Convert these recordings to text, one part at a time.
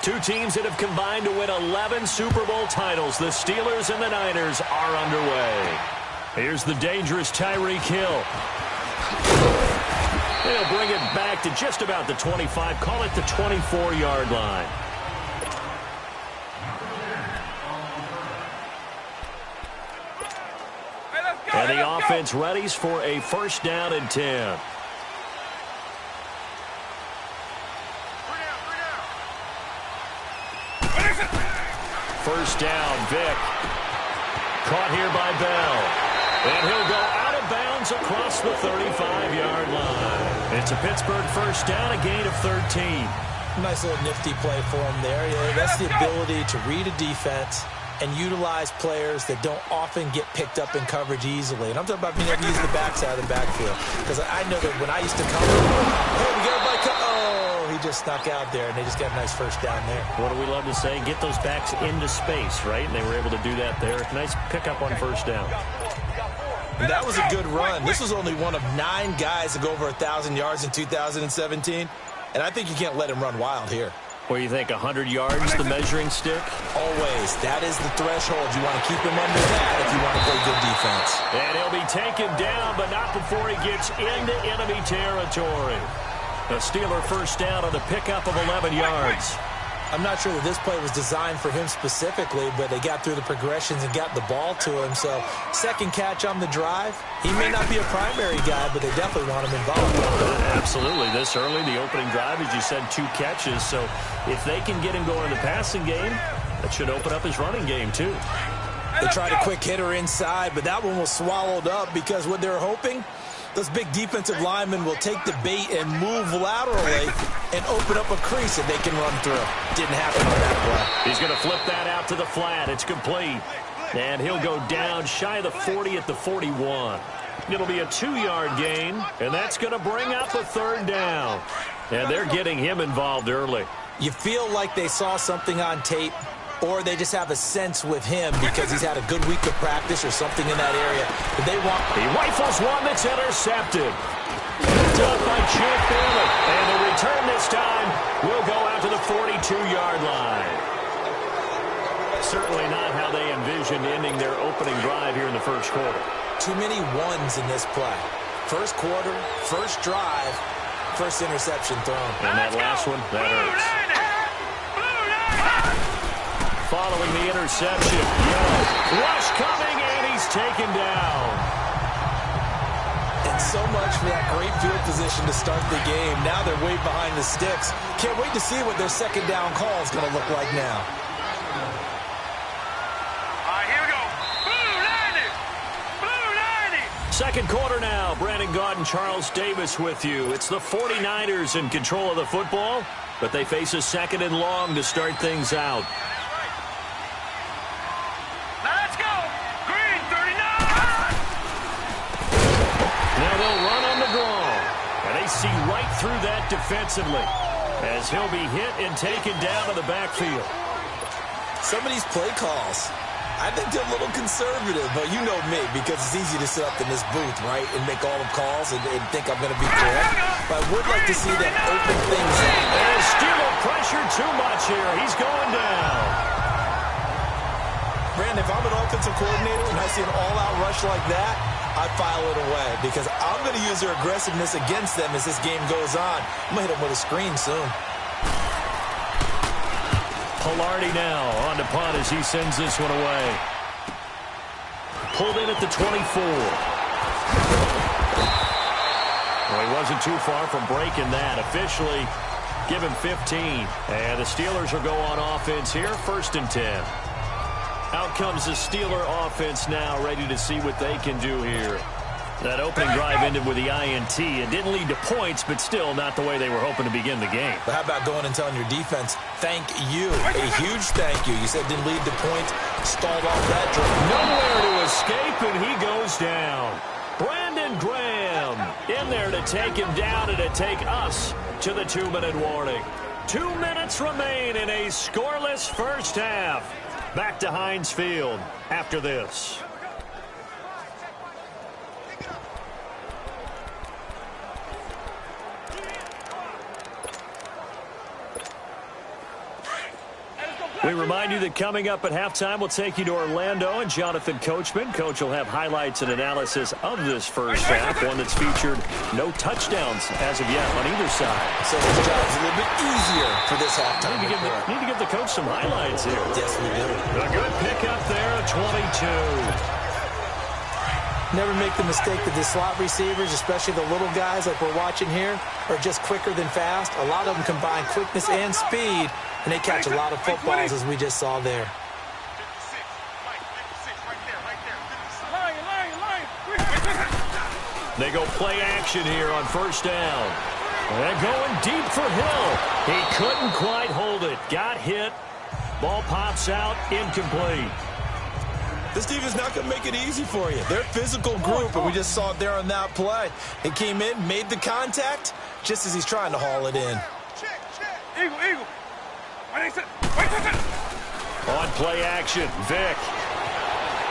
Two teams that have combined to win 11 Super Bowl titles. The Steelers and the Niners are underway. Here's the dangerous Tyreek Hill. They'll bring it back to just about the 25. Call it the 24-yard line. And the offense readies for a first down and 10. First down, Vick. Caught here by Bell. And he'll go out of bounds across the 35-yard line. It's a Pittsburgh first down, a gain of 13. Nice little nifty play for him there. Yeah, that's the ability to read a defense and utilize players that don't often get picked up in coverage easily. And I'm talking about being able to use the backside of the backfield. Because I know that when I used to come, hey, we got a bike. Oh, he just snuck out there, and they just got a nice first down there. What do we love to say? Get those backs into space, right? And they were able to do that there. Nice pickup on first down. And that was a good run. This was only one of 9 guys to go over 1,000 yards in 2017. And I think you can't let him run wild here. What do you think, 100 yards, the measuring stick? Always. That is the threshold. You want to keep him under that if you want to play good defense. And he'll be taken down, but not before he gets into enemy territory. A Steeler first down on the pickup of 11 yards. I'm not sure that this play was designed for him specifically, but they got through the progressions and got the ball to him. So, second catch on the drive. He may not be a primary guy, but they definitely want him involved. Absolutely. This early, the opening drive, as you said, 2 catches. So, if they can get him going in the passing game, that should open up his running game, too. They tried a quick hitter inside, but that one was swallowed up because what they're hoping, those big defensive linemen will take the bait and move laterally and open up a crease that they can run through. Didn't happen on that play. He's going to flip that out to the flat. It's complete. And he'll go down shy of the 40 at the 41. It'll be a 2-yard gain, and that's going to bring up a third down. And they're getting him involved early. You feel like they saw something on tape, or they just have a sense with him because he's had a good week of practice or something in that area. But they want. He rifles one that's intercepted. Picked up by Champ Bailey. And the return this time will go out to the 42-yard line. Certainly not how they envisioned ending their opening drive here in the first quarter. Too many ones in this play. First quarter, first drive, first interception thrown. And that last one, that hurts. Following the interception. Rush coming, and he's taken down. And so much for that great field position to start the game. Now they're way behind the sticks. Can't wait to see what their second down call is going to look like now. All right, here we go. Blue 90. Blue 90. Second quarter now. Brandon Gaudin, Charles Davis with you. It's the 49ers in control of the football, but they face a second and long to start things out. See right through that defensively as he'll be hit and taken down to the backfield. Some of these play calls, I think they're a little conservative, but you know me, because it's easy to sit up in this booth, right, and make all the calls and think I'm going to be correct. But I would like to see them open things up. And Steeler pressure too much here. He's going down. Brandon, if I'm an offensive coordinator and I see an all-out rush like that, I file it away because I'm going to use their aggressiveness against them as this game goes on. I'm going to hit them with a screen soon. Pilardi now on to punt as he sends this one away. Pulled in at the 24. Well, he wasn't too far from breaking that. Officially, give him 15. And the Steelers will go on offense here, 1st and 10. Out comes the Steeler offense now, ready to see what they can do here. That opening drive ended with the INT. It didn't lead to points, but still not the way they were hoping to begin the game. But how about going and telling your defense, thank you, a huge thank you. You said didn't lead to points, stalled off that drive. Nowhere to escape, and he goes down. Brandon Graham in there to take him down and to take us to the 2-minute warning. 2 minutes remain in a scoreless first half. Back to Heinz Field after this. We remind you that coming up at halftime, we'll take you to Orlando and Jonathan Coachman. Coach will have highlights and analysis of this first half, one that's featured no touchdowns as of yet on either side. So his job's a little bit easier for this halftime. Need to give the coach some highlights here. Yes, we do. A good pickup there at 22. Never make the mistake that the slot receivers, especially the little guys like we're watching here, are just quicker than fast. A lot of them combine quickness and speed, and they catch a lot of footballs, as we just saw there. They go play action here on first down. They're going deep for Hill. He couldn't quite hold it. Got hit. Ball pops out. Incomplete. This defense is not going to make it easy for you. They're a physical group, and we just saw it there on that play. He came in, made the contact, just as he's trying to haul it in. Eagle. On play action, Vic.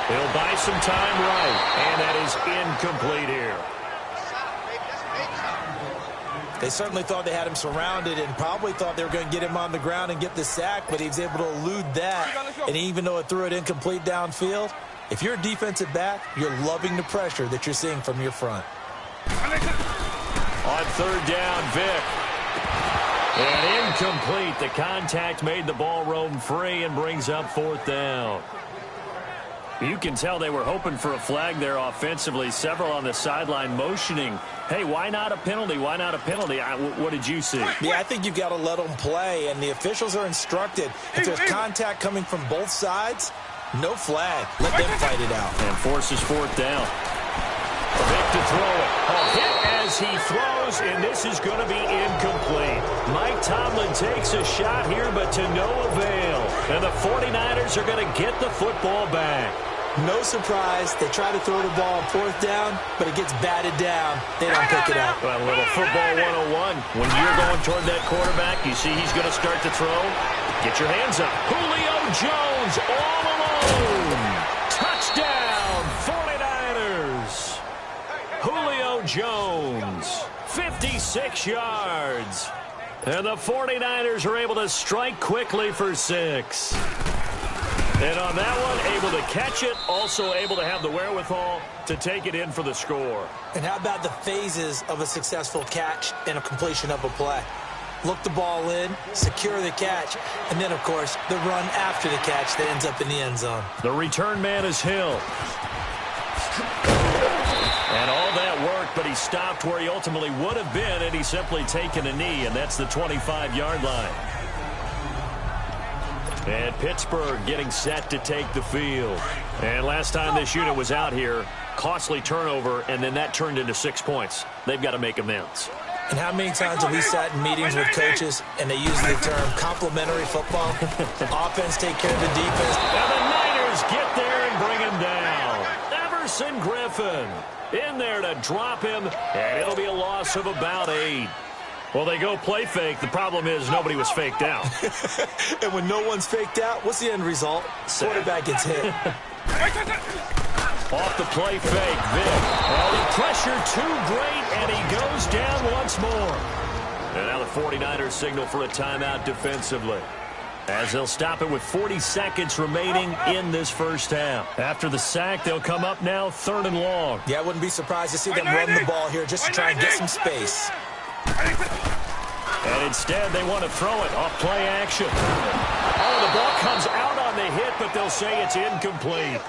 He'll buy some time right, and that is incomplete here. They certainly thought they had him surrounded and probably thought they were going to get him on the ground and get the sack, but he was able to elude that. And even though it threw it incomplete downfield, if you're a defensive back, you're loving the pressure that you're seeing from your front. On third down, Vic. And incomplete. The contact made the ball roam free and brings up fourth down. You can tell they were hoping for a flag there offensively. Several on the sideline motioning, hey, why not a penalty? Why not a penalty? What did you see? Yeah, I think you've got to let them play, and the officials are instructed. If there's contact coming from both sides, no flag. Let them fight it out. And forces fourth down. Vic to throw it. A hit as he throws, and this is going to be incomplete. Mike Tomlin takes a shot here, but to no avail. And the 49ers are going to get the football back. No surprise. They try to throw the ball on fourth down, but it gets batted down. They don't pick it up. Well, a little football 101. When you're going toward that quarterback, you see he's going to start to throw. Get your hands up. Julio Jones all alone. Touchdown, 49ers. Julio Jones, 56 yards. And the 49ers are able to strike quickly for 6. And on that one, able to catch it, also able to have the wherewithal to take it in for the score. And how about the phases of a successful catch and a completion of a play? Look the ball in, secure the catch, and then, of course, the run after the catch that ends up in the end zone. The return man is Hill. And all that worked, but he stopped where he ultimately would have been, and he's simply taken a knee, and that's the 25-yard line. And Pittsburgh getting set to take the field. And last time this unit was out here, costly turnover, and then that turned into 6 points. They've got to make amends. And how many times have we sat in meetings with coaches and they use the term complementary football? Offense take care of the defense. And the Niners get there and bring him down. Everson Griffin in there to drop him, and it'll be a loss of about 8. Well, they go play fake. The problem is nobody was faked out. And when no one's faked out, what's the end result? Quarterback gets hit. Off the play fake, Vic. Well, the pressure too great, and he goes down once more. And now the 49ers signal for a timeout defensively, as they'll stop it with 40 seconds remaining in this first half. After the sack, they'll come up now 3rd and long. Yeah, I wouldn't be surprised to see them run the ball here just to try and get some space. And instead, they want to throw it off play action. Oh, the ball comes out on the hit, but they'll say it's incomplete.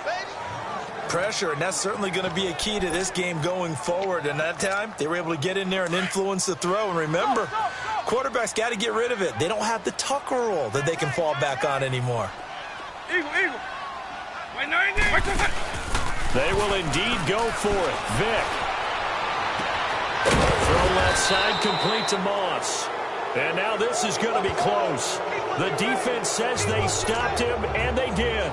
Pressure, and that's certainly going to be a key to this game going forward. And that time, they were able to get in there and influence the throw. And remember, quarterbacks got to get rid of it. They don't have the Tucker rule that they can fall back on anymore. Eagle. They will indeed go for it. Vic. Throw left side, complete to Moss. And now this is going to be close. The defense says they stopped him, and they did.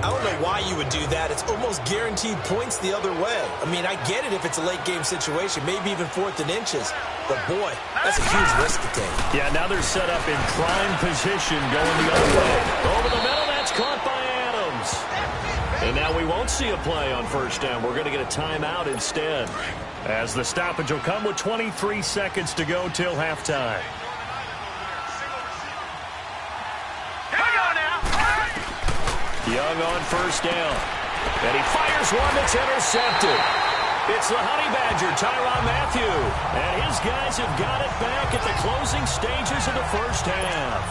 I don't know why you would do that. It's almost guaranteed points the other way. I mean, I get it if it's a late game situation, maybe even 4th and inches. But, boy, that's a huge risk to take. Yeah, now they're set up in prime position going the other way. Over the middle, that's caught by Adams. And now we won't see a play on first down. We're going to get a timeout instead, as the stoppage will come with 23 seconds to go till halftime. Here we go now. Young on first down. And he fires one that's intercepted. It's the Honey Badger, Tyrann Mathieu. And his guys have got it back at the closing stages of the first half.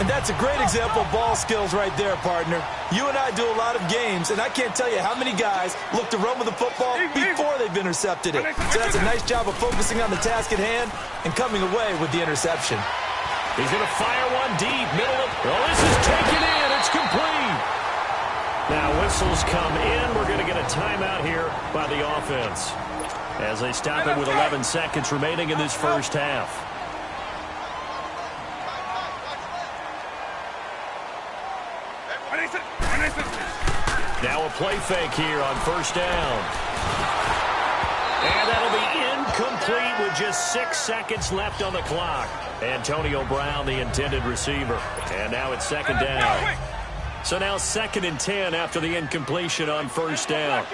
And that's a great example of ball skills right there, partner. You and I do a lot of games, and I can't tell you how many guys look to run with the football before they've intercepted it. So that's a nice job of focusing on the task at hand and coming away with the interception. He's going to fire one deep, middle of... Oh, this is taken in. It's complete. Now whistles come in. We're going to get a timeout here by the offense as they stop it with 11 seconds remaining in this first half. Now a play fake here on first down. And that'll be incomplete with just 6 seconds left on the clock. Antonio Brown, the intended receiver. And now it's second down. So now 2nd and 10 after the incompletion on first down.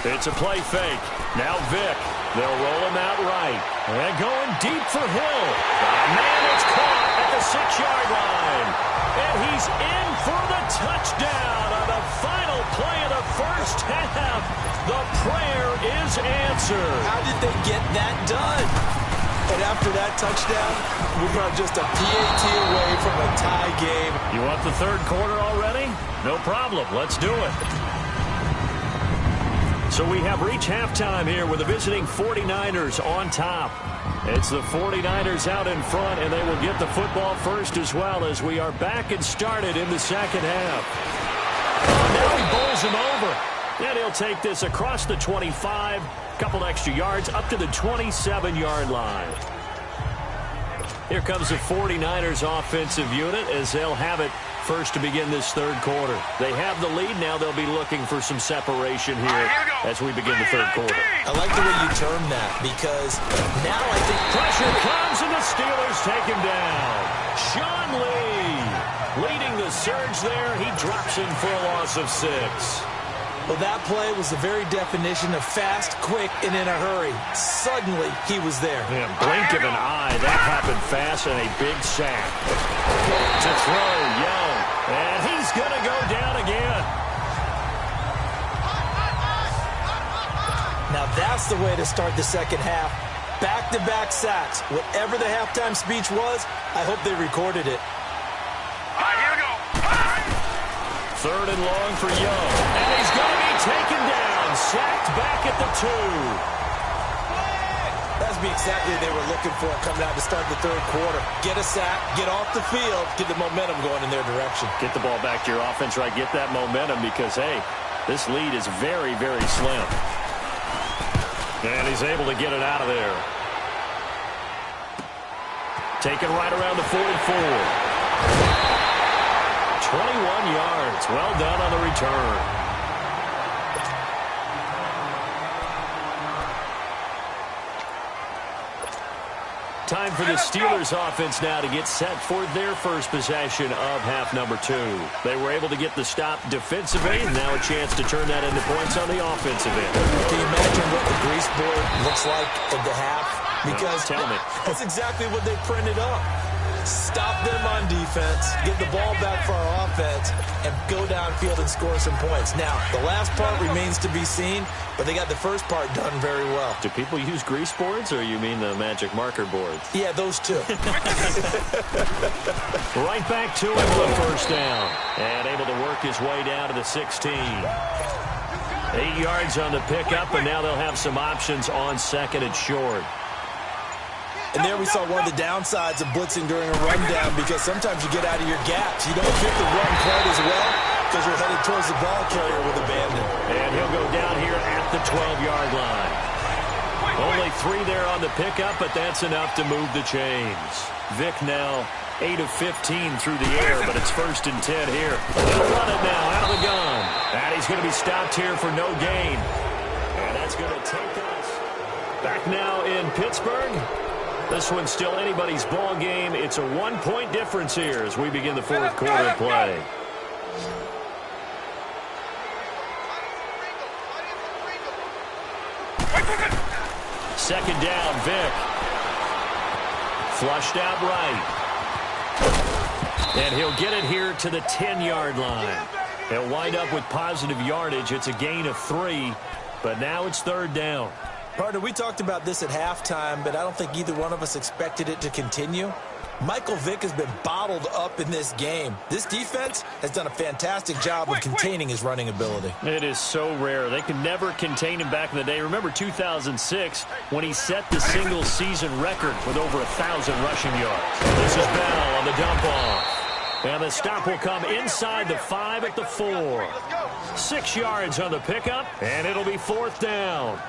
It's a play fake. Now Vick. They'll roll him out right. And going deep for Hill. Man, it's caught at the 6-yard line. And he's in for the touchdown on the final play of the first half. The prayer is answered. How did they get that done? And after that touchdown, we are just a PAT away from a tie game. You want the third quarter already? No problem. Let's do it. So we have reached halftime here with the visiting 49ers on top. It's the 49ers out in front, and they will get the football first as well as we are back and started in the second half. Now he bowls him over. And he'll take this across the 25, couple extra yards up to the 27-yard line. Here comes the 49ers offensive unit as they'll have it first to begin this third quarter. They have the lead. Now they'll be looking for some separation here as we begin the third quarter. I like the way you term that because now I think pressure comes and the Steelers take him down. Sean Lee leading the surge there. He drops in for a loss of 6. Well, that play was the very definition of fast, quick, and in a hurry. Suddenly, he was there. Yeah, blink of an eye. That happened fast and a big sack. To throw, Young. And he's going to go down again. Now, that's the way to start the second half. Back-to-back sacks. Whatever the halftime speech was, I hope they recorded it. Third and long for Young. And he's going to be taken down. Sacked back at the 2. That's exactly what they were looking for coming out to start the third quarter. Get a sack, get off the field, get the momentum going in their direction. Get the ball back to your offense, right? Get that momentum because, hey, this lead is very, very slim. And he's able to get it out of there. Taken right around the 44. 21 yards. Well done on the return. Time for the Steelers offense now to get set for their first possession of half number 2. They were able to get the stop defensively, and now a chance to turn that into points on the offensive end. Can you imagine what the grease board looks like at the half? Because tell me. That's exactly what they printed up. Stop them on defense, get the ball back for our offense, and go downfield and score some points. Now, the last part remains to be seen, but they got the first part done very well. Do people use grease boards, or you mean the magic marker boards? Yeah, those two. Right back to him for the first down. And able to work his way down to the 16. 8 yards on the pickup, and now they'll have some options on second and short. And there we saw one of the downsides of blitzing during a rundown because sometimes you get out of your gaps. You don't get the run quite as well because you're headed towards the ball carrier with abandon. And he'll go down here at the 12-yard line. Only 3 there on the pickup, but that's enough to move the chains. Vick now 8 of 15 through the air, but it's 1st and 10 here. He'll run it now out of the gun. And he's going to be stopped here for no gain. And that's going to take us back now in Pittsburgh. This one's still anybody's ball game. It's a 1-point difference here as we begin the fourth quarter of play. Second down, Vick. Flushed out right. And he'll get it here to the 10-yard line. They'll wind up with positive yardage. It's a gain of 3, but now it's third down. Partner, we talked about this at halftime, but I don't think either one of us expected it to continue. Michael Vick has been bottled up in this game. This defense has done a fantastic job of containing his running ability. It is so rare. They could never contain him back in the day. Remember 2006 when he set the single-season record with over 1,000 rushing yards. This is Bell on the dump-off. And the stop will come inside the 5 at the 4. 6 yards on the pickup, and it'll be fourth down.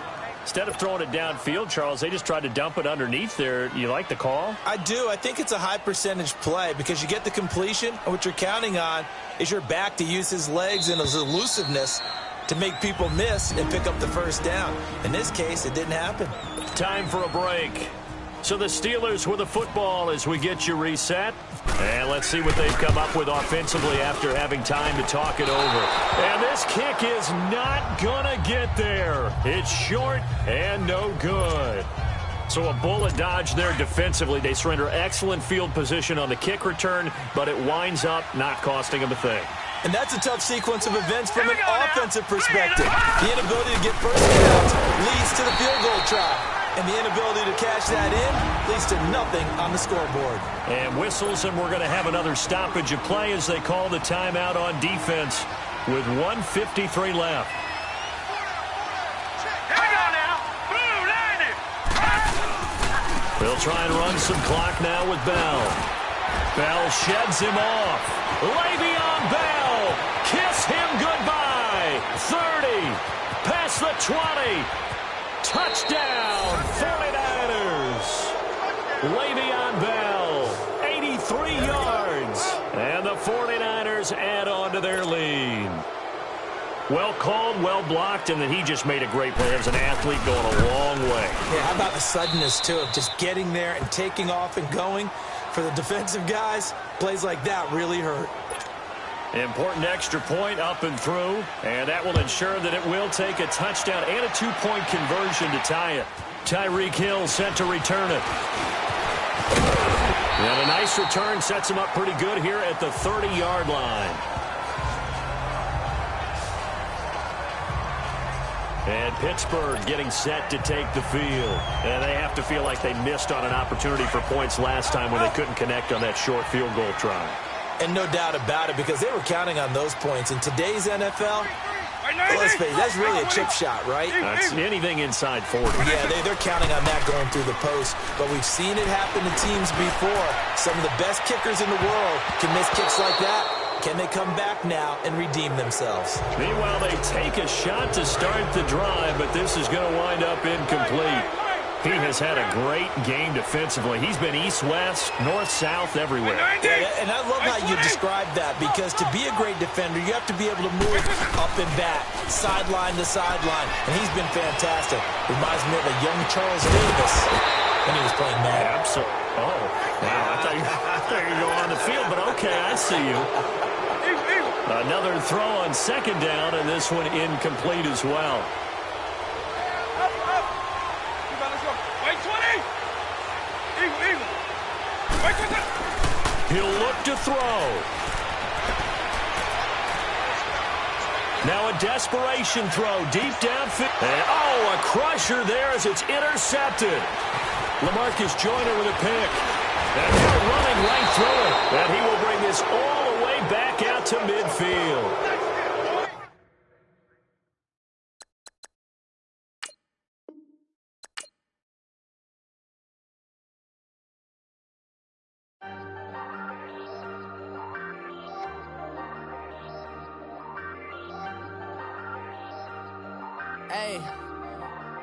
Instead of throwing it downfield, Charles, they just tried to dump it underneath there. You like the call? I do. I think it's a high-percentage play because you get the completion, and what you're counting on is your back to use his legs and his elusiveness to make people miss and pick up the first down. In this case, it didn't happen. Time for a break. So the Steelers with the football as we get you reset. And let's see what they've come up with offensively after having time to talk it over. And this kick is not going to get there. It's short and no good. So a bullet dodge there defensively. They surrender excellent field position on the kick return, but it winds up not costing them a thing. And that's a tough sequence of events from an offensive perspective. The inability to get first downs leads to the field goal try. And the inability to cash that in leads to nothing on the scoreboard. And whistles, and we're going to have another stoppage of play as they call the timeout on defense with 1:53 left. Here we go now. Blue line it. They'll try and run some clock now with Bell. Bell sheds him off. Le'Veon Bell. Kiss him goodbye. 30. Past the 20. Touchdown, 49ers. Le'Veon Bell, 83 yards. And the 49ers add on to their lead. Well called, well blocked, and then he just made a great play. As an athlete going a long way. Yeah, how about the suddenness, too, of just getting there and taking off and going? For the defensive guys, plays like that really hurt. Important extra point up and through, and that will ensure that it will take a touchdown and a 2-point conversion to tie it. Tyreek Hill set to return it. And a nice return sets him up pretty good here at the 30-yard line. And Pittsburgh getting set to take the field. And they have to feel like they missed on an opportunity for points last time when they couldn't connect on that short field goal try. And no doubt about it, because they were counting on those points. In today's NFL, let's face it, that's really a chip shot, right? That's anything inside 40. Yeah, they're counting on that going through the post. But we've seen it happen to teams before. Some of the best kickers in the world can miss kicks like that. Can they come back now and redeem themselves? Meanwhile, they take a shot to start the drive, but this is going to wind up incomplete. He has had a great game defensively. He's been east-west, north-south, everywhere. Yeah, and I love how you described that, because to be a great defender, you have to be able to move up and back, sideline to sideline, and he's been fantastic. Reminds me of a young Charles Davis when he was playing Madden. Absolutely. Oh, wow. I thought you were going to go on the field, but okay, I see you. Another throw on second down, and this one incomplete as well. He'll look to throw. Now a desperation throw deep downfield. And a crusher there as it's intercepted. LaMarcus Joyner with a pick. And they're running right through it. And he will bring this all the way back out to midfield.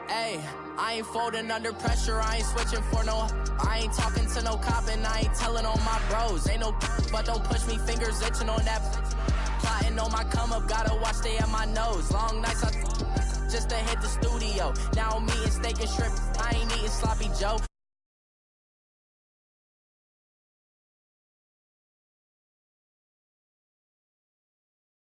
Hey, I ain't folding under pressure, I ain't switching for no. I ain't talking to no cop and I ain't telling on my bros. Ain't no but don't push me, fingers itching on that. Plotting on my come up, gotta watch stay at my nose. Long nights I just to hit the studio. Now I'm eating steak and shrimp, I ain't eating sloppy Joe.